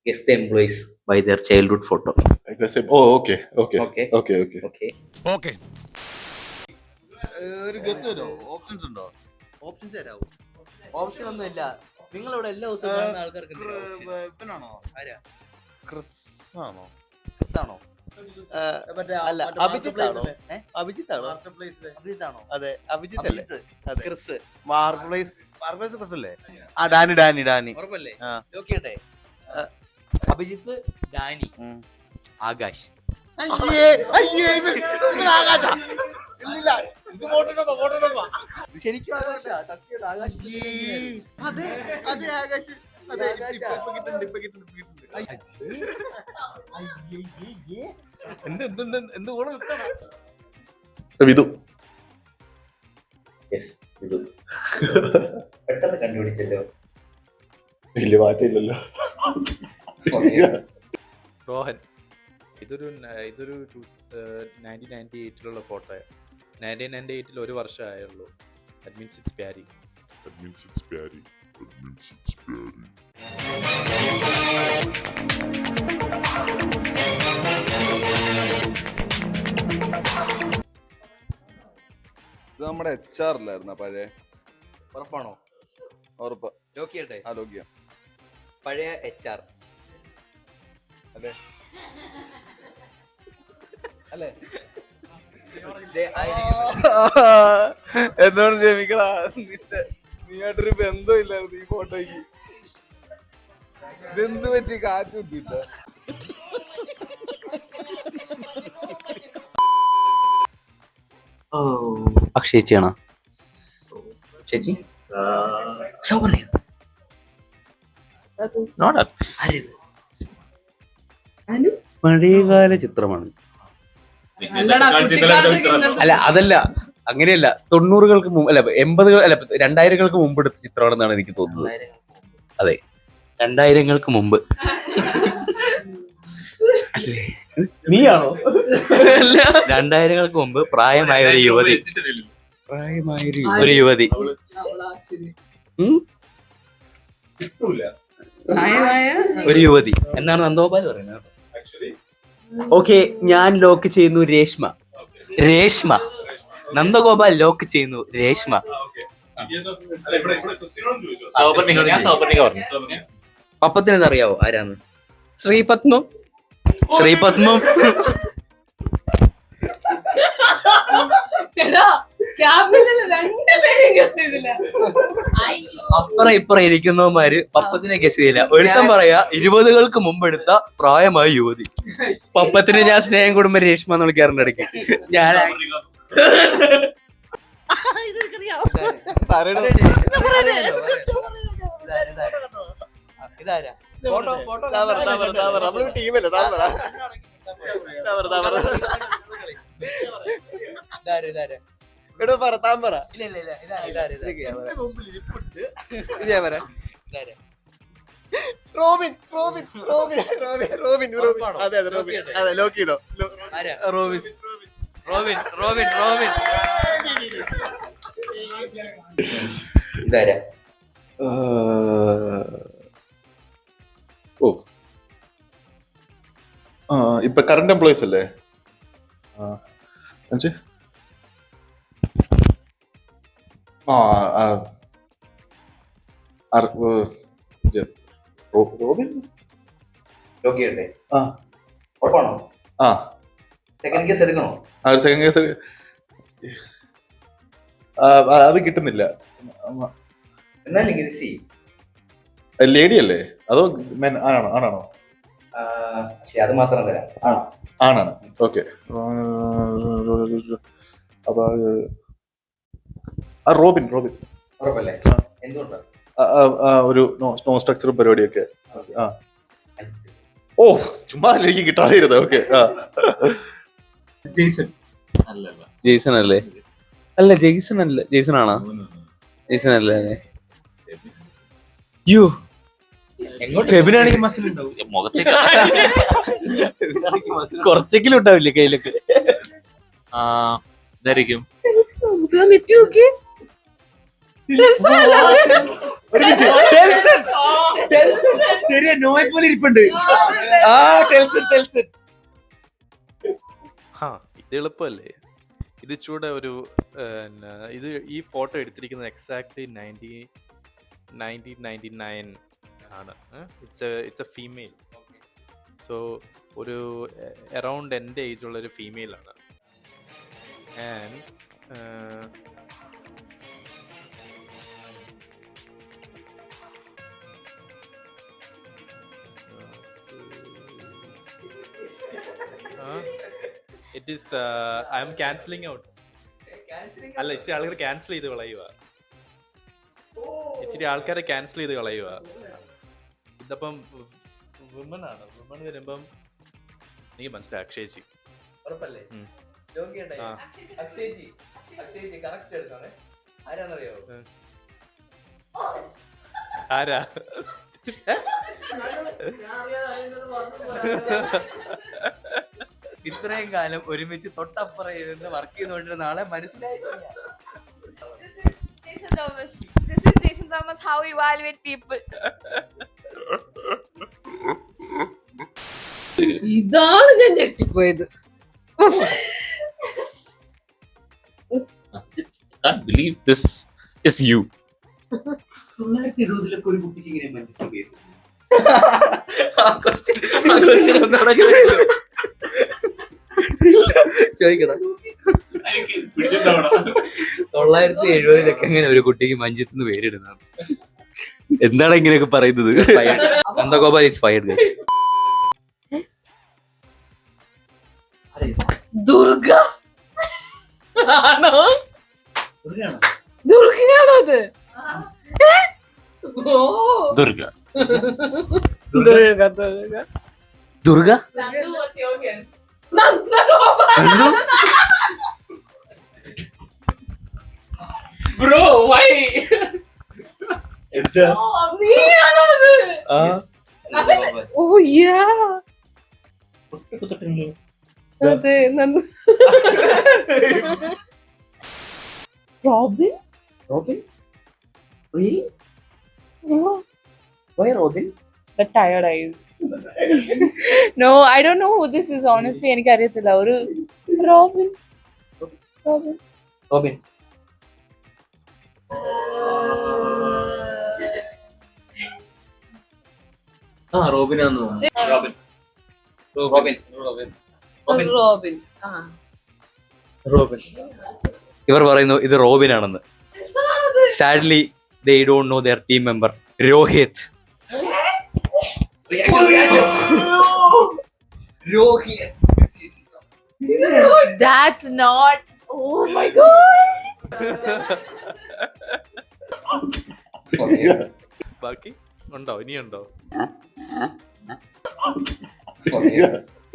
Guess the employees by their childhood photo. I guess okay. ഒരു guess തരോ? Options ഉണ്ടോ? Options തരാവോ? Option ഒന്നും ഇല്ല. നിങ്ങളിവിടെ എല്ലാ ദിവസവും കാണുന്ന ആൾക്കാർക്ക് ഇവനാണോ? ആരാ? ക്രിസ് ആണോ? ക്രിസാണോ? അല്ല, അഭിജിത്താണോ? അഭിജിത്താണോ? അഭിജിത്താണോ? അതെ, അഭിജിത്ത് അല്ലേ? അതെ. ക്രിസ്. മാർക്ക് പ്ലേസ് ക്രിസ് അല്ലേ? ആ, ഡാനി. ഉറപ്പല്ലേ? നോക്കിയട്ടെ. അഭിജിത്ത്, ഡാനി, ആകാശ്. ശരിക്കും ആകാശ, സത്യമായിട്ട് ആകാശ്. അതെ, ആകാശ്. എന്ത് കൂടെ വിധു. പെട്ടെന്ന് കണ്ടുപിടിച്ചല്ലോ. വലിയ മാറ്റമില്ലല്ലോ. റോഹൻ. ഇതൊരു 1998 ഫോട്ടോ. 1998 ഒരു വർഷം ആയുള്ളൂ. That means it's Barry. ഇത് നമ്മുടെ HR അല്ലായിരുന്ന പഴയ? ഉറപ്പാണോ? ഉറപ്പ്. നോക്കിയട്ടെ. ആലോചിക്കാം. പഴയ HR അതെ അല്ലേ? എന്നോട് ക്ഷമിക്കടാ, നീയായിട്ടൊരു ബന്ധമില്ലായിരുന്നു ഈ ഫോട്ടോയ്ക്ക്. ഇതെന്ത് പറ്റി? കാറ്റ് കുത്തിട്ട? അക്ഷയ് ചേച്ചിയാണോ? ചേച്ചി പഴയകാല ചിത്രമാണ്. അല്ല, അതല്ല, അങ്ങനെയല്ല. 90-കൾക്ക് മുമ്പ്, അല്ല 80-കൾ, അല്ല 2000-കൾക്ക് മുമ്പ് എടുത്ത ചിത്രമാണെന്നാണ് എനിക്ക് തോന്നുന്നത്. അതെ, 2000-കൾക്ക് മുമ്പ്. നീയാണോ? 2000-കൾക്ക് മുമ്പ് പ്രായമായ ഒരു യുവതി. ഒരു യുവതി എന്നാണ് നന്ദഗോപാൽ പറയുന്നത്. ഓക്കെ, ഞാൻ ലോക്ക് ചെയ്യുന്നു രേഷ്മ. നന്ദഗോപാൽ ലോക്ക് ചെയ്യുന്നു രേഷ്മ. പപ്പത്തിന് അറിയാവോ ആരാന്ന്? ശ്രീപത്മം. അപ്പുറം ഇപ്പുറം ഇരിക്കുന്നവന്മാര് പപ്പത്തിനെ ഗസ് ചെയ്തില്ല. ഒരുത്തം പറയാ 20-കൾക്ക് മുമ്പ് എടുത്ത പ്രായമായ യുവതി. പപ്പത്തിന് ഞാൻ സ്നേഹം കൂടുമ്പോ രേഷ്മ എന്ന് വിളിക്കാറുണ്ട് ഇടയ്ക്ക്. ഞാൻ ഇതാരാ? നമ്മള് ടീമല്ലേ? എടോ പറ, താൻ പറ. റോബിൻ. അതെ, ലോക്ക് ചെയ്തോ. റോബിൻ. ഇതാരാ? ഇപ്പൊ കറന്റ് എംപ്ലോയീസ് അല്ലേ? റോബിൻ. നോക്കിയട്ടെ. ഉറപ്പാണോ? സെക്കൻഡ് കേസ് എടുക്കണോ? സെക്കൻഡ് കേസ് അത് കിട്ടുന്നില്ല. ലേഡി അല്ലേ അതോ ആണാണോ? അത് മാത്രം തരാം. ആണാണ്. ഓക്കെ. അപ്പൊ റോബിൻ ഉറപ്പല്ലേ? എന്തുകൊണ്ടാ? ഒരു നോ സ്ട്രക്ചർ പരിപാടിയൊക്കെ. ഓ, ചുമ്മാ എനിക്ക് കിട്ടാതിരുന്നത്. ഓക്കെ. ജെയ്സൺ അല്ലേ? അല്ല, ജെയ്സൺ ആണോ? ജെയ്സൺ അല്ലേ? യോ, ഫെബിനാണെങ്കിൽ കുറച്ചെങ്കിലും ഉണ്ടാവില്ലേ കയ്യിലൊക്കെ? ഇതായിരിക്കും. ശരിയാ, നോയെ പോലെ ഇരിപ്പുണ്ട്. ആ ടെൽസൺ. ആ ഇത് എളുപ്പമല്ലേ. ഇത് ചൂടെ ഒരു ഇത് ഈ ഫോട്ടോ എടുത്തിരിക്കുന്നത് എക്സാക്ട്ലി 1999 ആണ്. It's a female. സോ ഒരു അറൗണ്ട് എൻ്റെ ഏജ് ഉള്ളൊരു ഫീമെയിലാണ്. And it is I am cancelling out. അല്ല, ഇച്ചിരി ആൾക്കാർ ക്യാൻസൽ ചെയ്ത് കളയുക. ഇച്ചിരി ആൾക്കാരെ ക്യാൻസൽ ചെയ്ത് കളയുക. ഇതപ്പം വിമൺ ആണ്. വിമൺ വരുമ്പം എനിക്ക് മനസ്സിലായി. അക്ഷയജി ആരാ? ഇത്രയും കാലം ഒരുമിച്ച് തൊട്ടപ്പുറം ഇരുന്ന് വർക്ക് ചെയ്തുകൊണ്ടിരുന്ന ആളെ മനസ്സിലായി. This is Jason Thomas. How you evaluate people? ഇതാണ് ഞാൻ ഞെട്ടിപ്പോയത്. Can't believe this is you. 1920 ഒരു കുട്ടിക്ക് ഇങ്ങനെ മഞ്ജിത്ത് പേര്. ആ question ഒന്നുകൂടെ ചോദിക്കണം. 970 എങ്ങനെ ഒരു കുട്ടിക്ക് മഞ്ജിത്ത് എന്ന് പേരിടുന്നത്? എന്താണ് ഇങ്ങനെയൊക്കെ പറയുന്നത്? Nandagopal is fired, guys. Durga ആണോ? ദുർഗയാണോ അത്? ഓ Durga. Durga Nandu, what's your guess? Nandagopal. Bro why നീയാണോ അത്? ഓ യാ അതെ Nandu. Robin. Why Robin? The tired eyes. No, I don't know who this is. Honestly, എനിക്ക് അറിയത്തില്ല. ഒരു റോബിൻ. റോബിൻ റോബിനാന്ന് തോന്നുന്നു. റോബിൻ. ഇവർ പറയുന്നു ഇത് റോബിൻ ആണെന്ന്. Sadly they don't know their team member Rohit. That's not. Oh my god. ബാക്കി ഉണ്ടോ? ഇനിയുണ്ടോ?